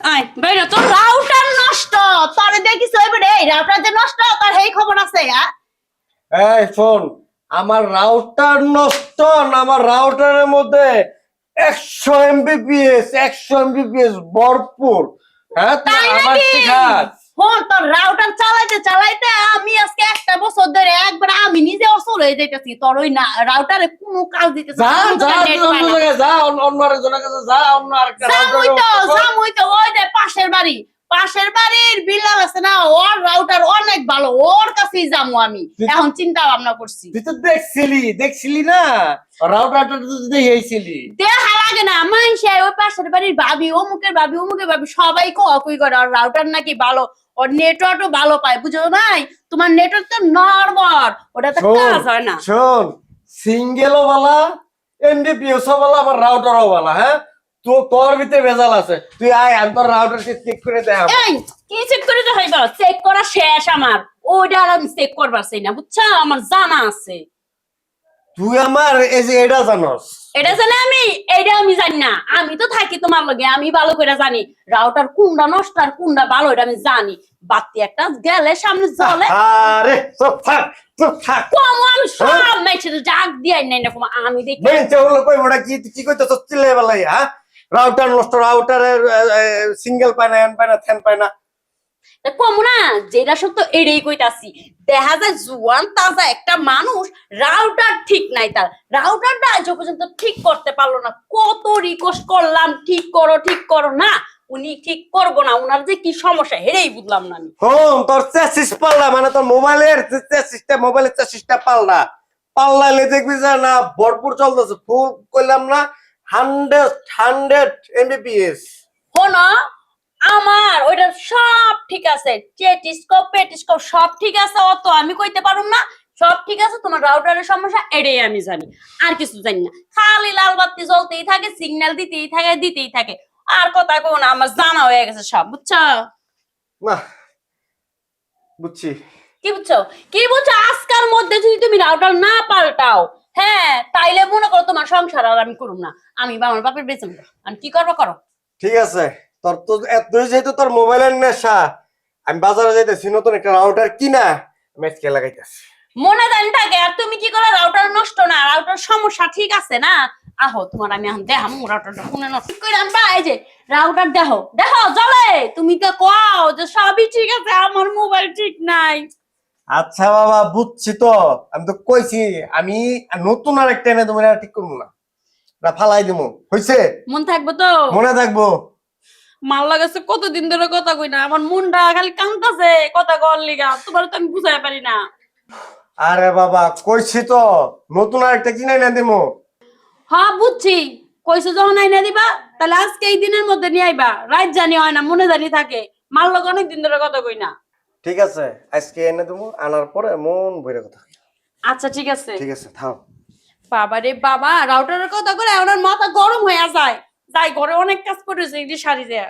আয় বাইরে তো রাউটার নষ্ট। তোরে দেখিস ওইবারে এই রাউটার যে নষ্ট তার এই খবর আছে। এই শোন, আমার রাউটার নষ্ট না, আমার রাউটারের মধ্যে 100 MBPS ভরপুর। হ্যাঁ, তুই তাই আমার নাকি? শিখাস। হন তোর রাউটার চালাইতে চালাইতে আমি আজকে একটা বছর ধরে একবার আমি নিজে অসল হয়ে যাইতেছি। তোর ওই না রাউটারে কোনো কাজ দিতেছে যা না, যা নেট তুই পায় অন্য না। জায়গায় যা, অন্য আরেকজনের কাছে যা, অন্য আরেকটা জামুই তো রাউটার। জামুই তো ওই যে পাশের বাড়ির বিল্লাল আছে না, ওর রাউটার অনেক ভালো, ওর কাছেই যাবো আমি। এখন চিন্তা ভাবনা করছি। তুই তো দেখছিলি না রাউটারটা তো দেখেছিলি। দেখা লাগে না মাইনসে ওই পাশের বাড়ির অমুকের ভাবি সবাই কই করে ওর রাউটার নাকি ভালো, ওর নেটওয়ার্কও ভালো পায়। বুঝো নাই? তোমার নেটওয়ার্ক তো নড়বড়, ওটা তো কাজ হয় না। শোন, সিঙ্গেলও বালা, এমবিপিএসও বালা, আমার রাউটারও বালা। হ্যাঁ, তো তোর ভিতরে ভেজাল আছে। তুই আয়, আমি তোর রাউটার চেক করে দেখ। এই কি চেক করে দেখাইবা? চেক করা শেষ আমার, ওইটা আর আমি চেক করবার চাই না, বুঝছো? আমার জানা আছে। তুই আমার এই যে এটা জানস, এটা জানি আমি, এটা আমি জানি না। আমি তো থাকি তোমার লগে, আমি ভালো করে জানি রাউটার কোনটা নষ্ট আর কোনটা ভালো, এটা আমি জানি। বাতি একটা গেলে সামনে জ্বলে। আরে চুপ থাক। কম আমি সব মেয়েছে জাগ দিয়ে নাই না কম আমি দেখি। বেঞ্চে হলো কই মোটা কি কইতেছ চিল্লাই বেলাই? হ্যাঁ, রাউটার নষ্ট, রাউটারের সিঙ্গেল পায় না, এন পায় না, থ্যান পায় না। কম না যেটা সত্য এটাই কইতাছি। দেখা যায় জুয়ান তাজা একটা মানুষ রাউটার ঠিক নাই, তার রাউটারটা আজ পর্যন্ত ঠিক করতে পারলো না। কত রিকোয়েস্ট করলাম ঠিক করো না, উনি ঠিক করবো না। উনার যে কি সমস্যা হেরেই বুঝলাম না আমি। তোর চেসিস পাল্লা, মানে তোর মোবাইলের চেসিসটা পাল্লাইলে দেখবি যে না ভরপুর চলতেছে, ফুল কইলাম না, 100 MBPS। শোনো, আমার ওইটা সব ঠিক আছে, পেটিস্কোপ সব ঠিক আছে, অত আমি কইতে পারুম না। সব ঠিক আছে, তোমার রাউটারের সমস্যা এটাই আমি জানি, আর কিছু জানি না। খালি লাল বাতি জ্বলতেই থাকে, সিগন্যাল দিতেই থাকে। আর কথা কও না, আমার জানা হয়ে গেছে সব, বুঝছো? না, বুঝছি। কি বুঝছো আজকার মধ্যে যদি তুমি রাউটার না পাল্টাও, হ্যাঁ, তাইলে মনে করো তোমার সংসার আর আমি করুম না। আমি বা আমার বাপের বেঁচে আমি কি করবো করো। ঠিক আছে, তোর তো এত যেহেতু তোর মোবাইলের নেশা, আমি বাজারে যাইতেছি নতুন একটা রাউটার কিনা আমি আজকে লাগাইতেছি। মনে দেন থাকে। আর তুমি কি করো? রাউটার নষ্ট না, রাউটার সমস্যা ঠিক আছে না। আহো তোমার আমি এখন দেখাম রাউটারটা কোনে নষ্ট করে আনবা। এই যে রাউটার দেখো জ্বলে, তুমি তো কও যে সবই ঠিক আছে, আমার মোবাইল ঠিক নাই। আচ্ছা বাবা, বুঝছি তো, আমি তো কইছি আমি নতুন আর একটা এনে তুমি ঠিক করবো না, ফালাই দিব। হইছে? মন থাকবো তো? মনে থাকবো। মাল লাগাছে কতদিন ধরে কথা কই না, আমার মনটা খালি কাঁদতাছে কথা কর লিগা। তোমার তো আমি বুঝাই পারি না। আরে বাবা, কইছি তো নতুন আর একটা কিনে এনে দিব। হ্যাঁ বুঝছি, কইছো যখন আইনা দিবা, তাহলে আজকে এই দিনের মধ্যে নিয়ে আইবা। রাত জানি হয় না, মনে জানি থাকে। মাল লগা অনেক দিন ধরে কথা কই না। ঠিক আছে, আজকে এনে দেবো, আনার পরে মন ভরে কথা। আচ্ছা ঠিক আছে। ঠিক আছে, থাও। বাবা রে বাবা, রাউটারের কথা করে ওনার মাথা গরম হয়ে যায়। যাই ঘরে অনেক কাজ করেছে, এই যে শাড়ি দেয়া।